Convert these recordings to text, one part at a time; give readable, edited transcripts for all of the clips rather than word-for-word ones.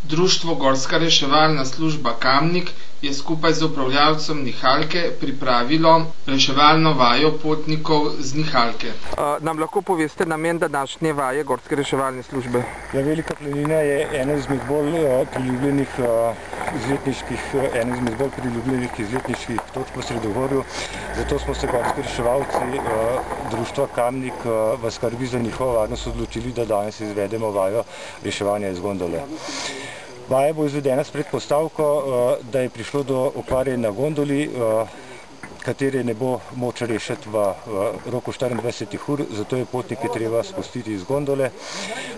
Društvo Gorska reševalna služba Kamnik je skupaj z upravljavcem nihalke pripravilo reševalno vajo potnikov z nihalke. Nam lahko poveste namen današnje vaje Gorske reševalne službe? Velika planina je ena izmed bolj priljubljenih izletniških točk v Sredogorju. Zato smo se gorski reševalci društva Kamnik v skrbi za njihovo varnost odločili, da danes izvedemo vajo reševanja iz gondole. Vaja bo izvedena s predpostavko, da je prišlo do okvare na gondoli, katere ne bo moč rešiti v roku 24 ur, zato je potnike treba spustiti iz gondole.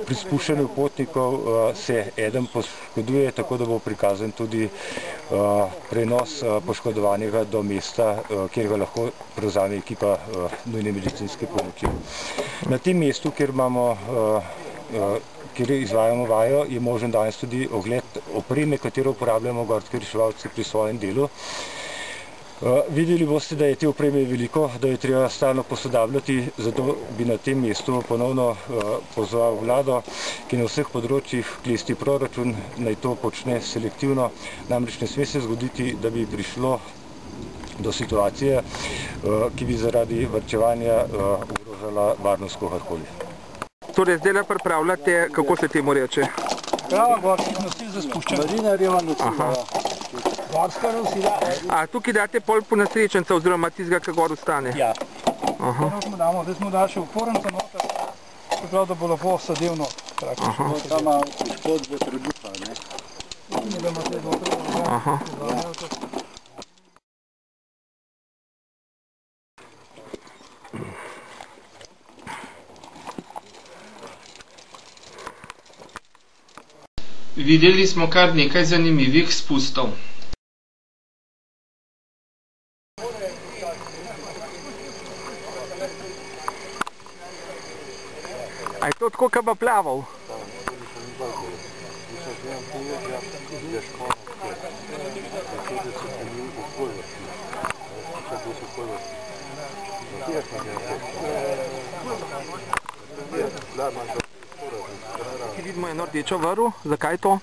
Pri spuščanju potnikov se eden poškoduje, tako da bo prikazan tudi prenos poškodovanega do mesta, kjer ga lahko prevzame ekipa nujne medicinske pomoči. Na tem mestu, kjer izvajamo vajo, je možen danes tudi ogled opreme, katero uporabljamo gorski reševalci pri svojem delu. Videli boste, da je te opreme veliko, da je treba stalno posodabljati, zato bi na tem mestu ponovno pozval vlado, ki na vseh področjih klesti proračun, naj to počne selektivno. Namreč ne sme se zgoditi, da bi prišlo do situacije, ki bi zaradi varčevanja ogrožala varnost kogarkoli. Torej, zdaj le pripravljate, kako se temu reče? Prava gorskih nosil za spuščanje. Marinarjeva nosila. Gorska nosila. A tukaj date pol ponesrečenca oziroma tistega, ki gor ostane? Ja. Zdaj smo dali še upornica noter, prav da bo lahko sadevno. Ta ima poškodbo trebuha, Aha. Videli smo kar nekaj zanimivih spustov. A je to tako, kaj bo plaval? Tukaj vidimo eno rdečo vrv, zakaj to?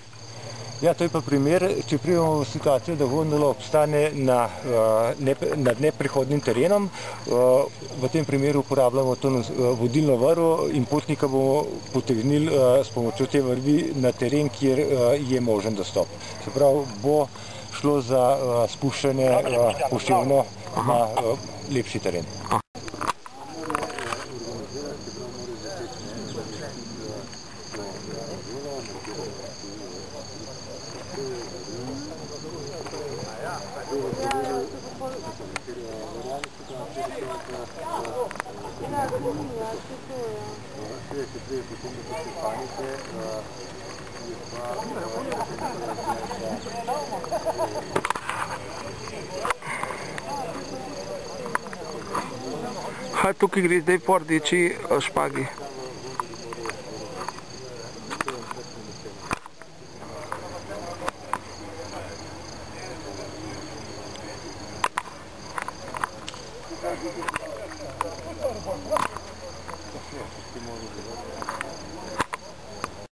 Ja, to je pa primer, če pridemo v situacijo, da gondola obstane nad neprehodnim terenom. V tem primeru uporabljamo to vodilno vrv in potnika bomo potegnili s pomočjo te vrvi na teren, kjer je možen dostop. Se pravi, bo šlo za spuščanje poševno na lepši teren. Tukaj gre zdaj po rdeči špagi.